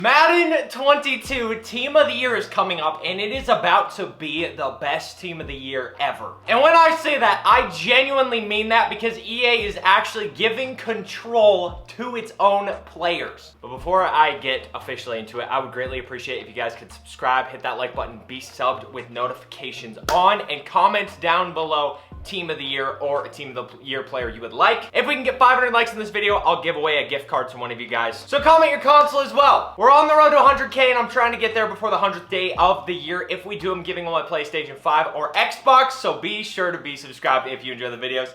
Madden 22 Team of the Year is coming up, and it is about to be the best Team of the Year ever. And when I say that, I genuinely mean that because EA is actually giving control to its own players. But before I get officially into it, I would greatly appreciate if you guys could subscribe, hit that like button, be subbed with notifications on, and comment down below Team of the Year or a Team of the Year player you would like. If we can get 500 likes in this video, I'll give away a gift card to one of you guys. So comment your console as well. We're on the road to 100K and I'm trying to get there before the 100th day of the year. If we do, I'm giving away PlayStation 5 or Xbox, so be sure to be subscribed if you enjoy the videos.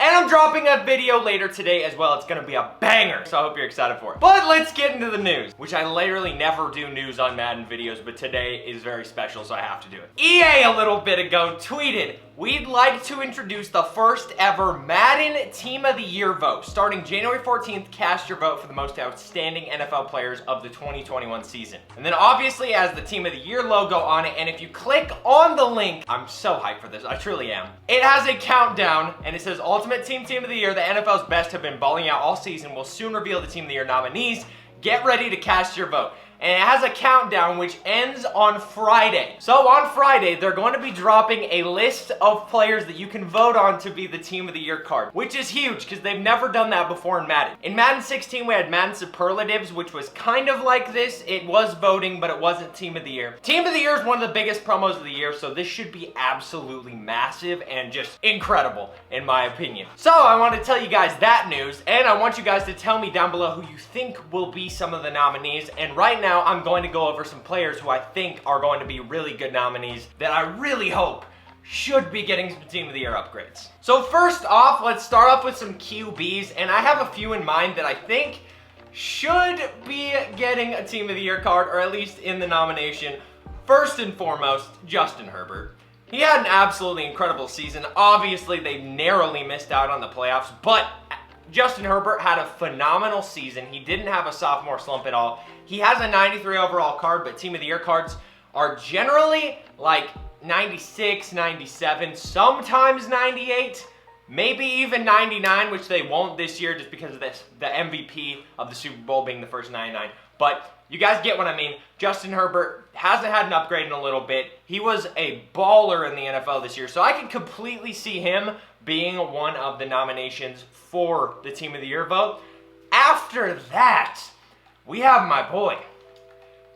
And I'm dropping a video later today as well. It's gonna be a banger, so I hope you're excited for it. But let's get into the news, which I literally never do news on Madden videos, but today is very special, so I have to do it. EA a little bit ago tweeted, "We'd like to introduce the first ever Madden Team of the Year vote. Starting January 14th, cast your vote for the most outstanding NFL players of the 2021 season." And then obviously has the Team of the Year logo on it, and if you click on the link, I'm so hyped for this, I truly am. It has a countdown, and it says Ultimate Team of the Year, the NFL's best have been balling out all season, will soon reveal the Team of the Year nominees. Get ready to cast your vote. And it has a countdown which ends on Friday. So on Friday, they're going to be dropping a list of players that you can vote on to be the Team of the Year card, which is huge because they've never done that before in Madden. In Madden 16, we had Madden Superlatives, which was kind of like this. It was voting, but it wasn't Team of the Year. Team of the Year is one of the biggest promos of the year, so this should be absolutely massive and just incredible, in my opinion. So I want to tell you guys that news, and I want you guys to tell me down below who you think will be some of the nominees. And right now, I'm going to go over some players who I think are going to be really good nominees that I really hope should be getting some Team of the Year upgrades. So first off, let's start off with some QBs, and I have a few in mind that I think should be getting a Team of the Year card, or at least in the nomination. First and foremost, Justin Herbert. He had an absolutely incredible season. Obviously, they narrowly missed out on the playoffs, but Justin Herbert had a phenomenal season. He didn't have a sophomore slump at all. He has a 93 overall card, but Team of the Year cards are generally like 96, 97, sometimes 98, maybe even 99, which they won't this year just because of this, the MVP of the Super Bowl being the first 99. But you guys get what I mean. Justin Herbert hasn't had an upgrade in a little bit. He was a baller in the NFL this year, so I can completely see him being one of the nominations for the Team of the Year vote. After that, we have my boy,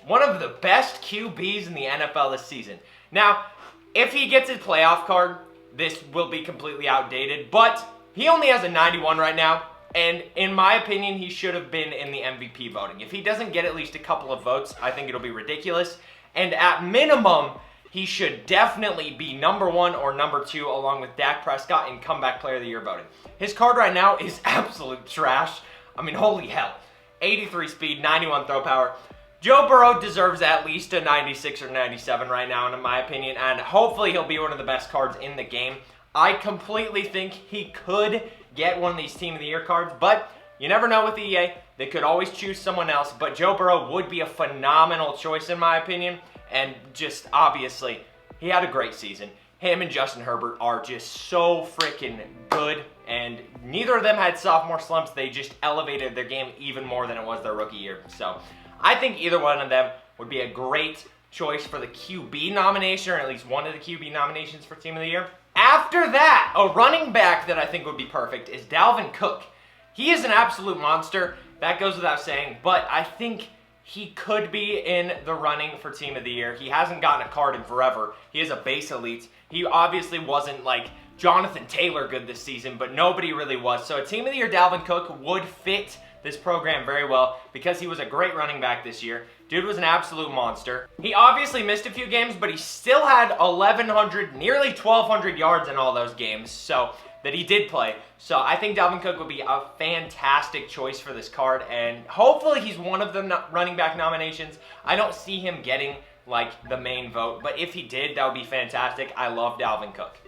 one of the best QBs in the NFL this season. Now, if he gets his playoff card, this will be completely outdated, but he only has a 91 right now, and in my opinion, he should have been in the MVP voting. If he doesn't get at least a couple of votes, I think it'll be ridiculous, and at minimum, he should definitely be number 1 or number 2 along with Dak Prescott in Comeback Player of the Year voting. His card right now is absolute trash. I mean, holy hell. 83 speed, 91 throw power. Joe Burrow deserves at least a 96 or 97 right now, in my opinion, and hopefully he'll be one of the best cards in the game. I completely think he could get one of these Team of the Year cards, but you never know with EA. They could always choose someone else, but Joe Burrow would be a phenomenal choice in my opinion, and just obviously, he had a great season. Him and Justin Herbert are just so freaking good, and neither of them had sophomore slumps. They just elevated their game even more than it was their rookie year. So I think either one of them would be a great choice for the QB nomination, or at least one of the QB nominations for Team of the Year. After that, a running back that I think would be perfect is Damien Cook. He is an absolute monster. That goes without saying, but I think he could be in the running for Team of the Year. He hasn't gotten a card in forever. He is a base elite. He obviously wasn't like Jonathan Taylor good this season, but nobody really was. So a Team of the Year Damien Cook would fit this program very well because he was a great running back this year. Dude was an absolute monster. He obviously missed a few games, but he still had 1,100, nearly 1,200 yards in all those games, so that he did play. So I think Damien Cook would be a fantastic choice for this card, and hopefully he's one of the running back nominations. I don't see him getting like the main vote, but if he did, that would be fantastic. I love Damien Cook.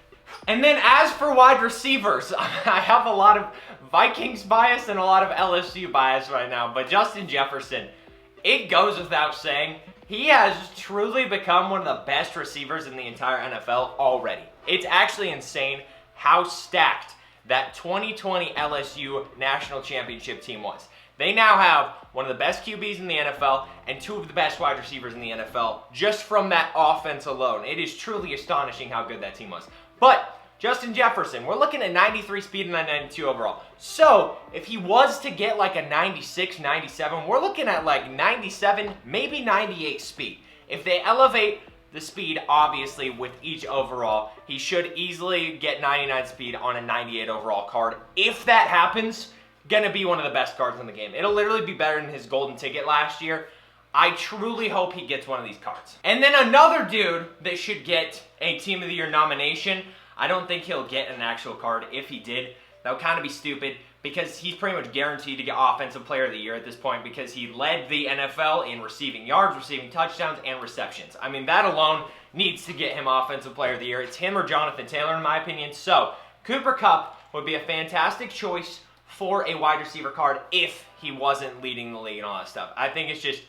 And then as for wide receivers, I have a lot of Vikings bias and a lot of LSU bias right now, but Justin Jefferson, it goes without saying, he has truly become one of the best receivers in the entire NFL already. It's actually insane how stacked that 2020 LSU national championship team was. They now have one of the best QBs in the NFL and two of the best wide receivers in the NFL just from that offense alone. It is truly astonishing how good that team was. But Justin Jefferson, we're looking at 93 speed and 92 overall. So if he was to get like a 96, 97, we're looking at like 97, maybe 98 speed. If they elevate the speed, obviously, with each overall, he should easily get 99 speed on a 98 overall card. If that happens, gonna be one of the best cards in the game. It'll literally be better than his golden ticket last year. I truly hope he gets one of these cards. And then another dude that should get a Team of the Year nomination, I don't think he'll get an actual card. If he did, that would kind of be stupid because he's pretty much guaranteed to get Offensive Player of the Year at this point because he led the NFL in receiving yards, receiving touchdowns, and receptions. I mean, that alone needs to get him Offensive Player of the Year. It's him or Jonathan Taylor, in my opinion. So, Cooper Kupp would be a fantastic choice for a wide receiver card if he wasn't leading the league and all that stuff. I think it's just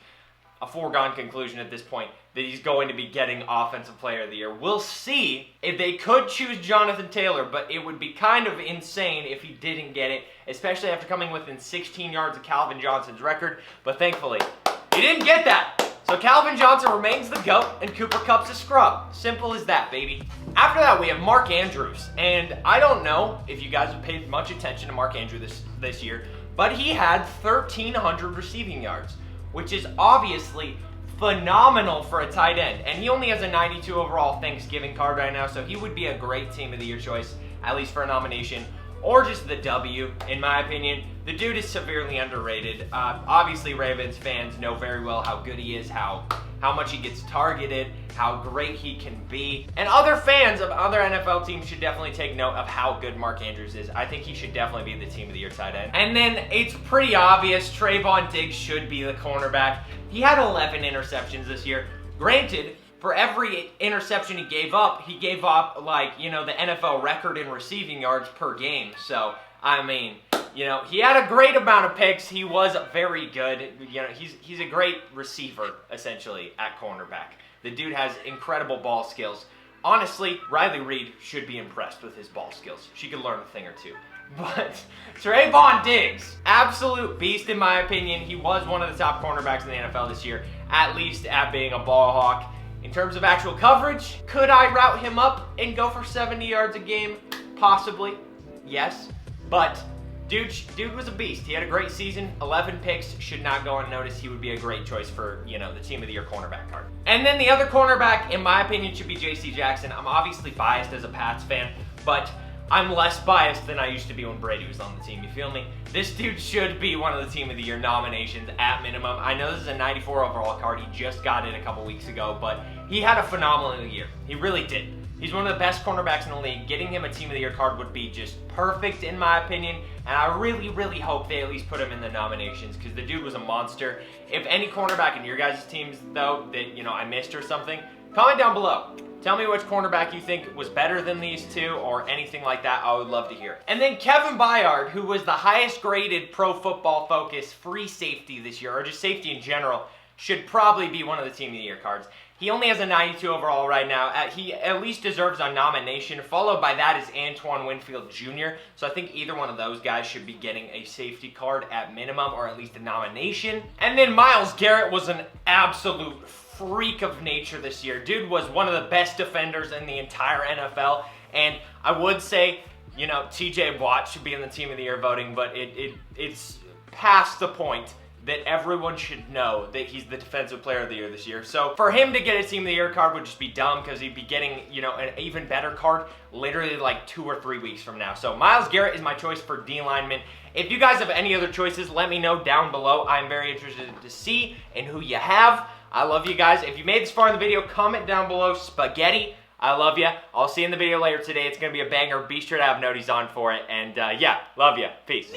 a foregone conclusion at this point that he's going to be getting Offensive Player of the Year. We'll see if they could choose Jonathan Taylor, but it would be kind of insane if he didn't get it, especially after coming within 16 yards of Calvin Johnson's record. But thankfully, he didn't get that. So Calvin Johnson remains the GOAT, and Cooper Kupp's a scrub. Simple as that, baby. After that, we have Mark Andrews. And I don't know if you guys have paid much attention to Mark Andrews this year, but he had 1,300 receiving yards, which is obviously phenomenal for a tight end. And he only has a 92 overall Thanksgiving card right now, so he would be a great Team of the Year choice, at least for a nomination, or just the W, in my opinion. The dude is severely underrated. Obviously, Ravens fans know very well how good he is, how much he gets targeted, how great he can be. And other fans of other NFL teams should definitely take note of how good Mark Andrews is. I think he should definitely be the Team of the Year tight end. And then it's pretty obvious Trayvon Diggs should be the cornerback. He had 11 interceptions this year. Granted, for every interception he gave up like, you know, the NFL record in receiving yards per game. So, I mean, you know, he had a great amount of picks. He was very good. You know, he's a great receiver, essentially, at cornerback. The dude has incredible ball skills. Honestly, Riley Reid should be impressed with his ball skills. She could learn a thing or two. But Trayvon Diggs, absolute beast in my opinion. He was one of the top cornerbacks in the NFL this year, at least at being a ball hawk. In terms of actual coverage, could I route him up and go for 70 yards a game? Possibly, yes. But dude was a beast. He had a great season. 11 picks, should not go unnoticed. He would be a great choice for, you know, the Team of the Year cornerback card. And then the other cornerback, in my opinion, should be J.C. Jackson. I'm obviously biased as a Pats fan, but I'm less biased than I used to be when Brady was on the team, you feel me? This dude should be one of the Team of the Year nominations at minimum. I know this is a 94 overall card. He just got it a couple weeks ago, but he had a phenomenal year. He really did. He's one of the best cornerbacks in the league. Getting him a Team of the Year card would be just perfect in my opinion, and I really, really hope they at least put him in the nominations because the dude was a monster. If any cornerback in your guys' teams, though, that, you know, I missed or something, comment down below. Tell me which cornerback you think was better than these two or anything like that. I would love to hear. And then Kevin Byard, who was the highest graded Pro Football Focus free safety this year, or just safety in general, should probably be one of the Team of the Year cards. He only has a 92 overall right now. He at least deserves a nomination. Followed by that is Antoine Winfield Jr. So I think either one of those guys should be getting a safety card at minimum, or at least a nomination. And then Myles Garrett was an absolute freak of nature this year. Dude was one of the best defenders in the entire NFL. And I would say, you know, TJ Watt should be in the Team of the Year voting, but it's past the point that everyone should know that he's the Defensive Player of the Year this year. So for him to get a Team of the Year card would just be dumb because he'd be getting, you know, an even better card literally like 2 or 3 weeks from now. So Myles Garrett is my choice for D lineman. If you guys have any other choices, let me know down below. I'm very interested to see and who you have. I love you guys. If you made this far in the video, comment down below spaghetti. I love you. I'll see you in the video later today. It's going to be a banger. Be sure to have noties on for it. And yeah, love you. Peace.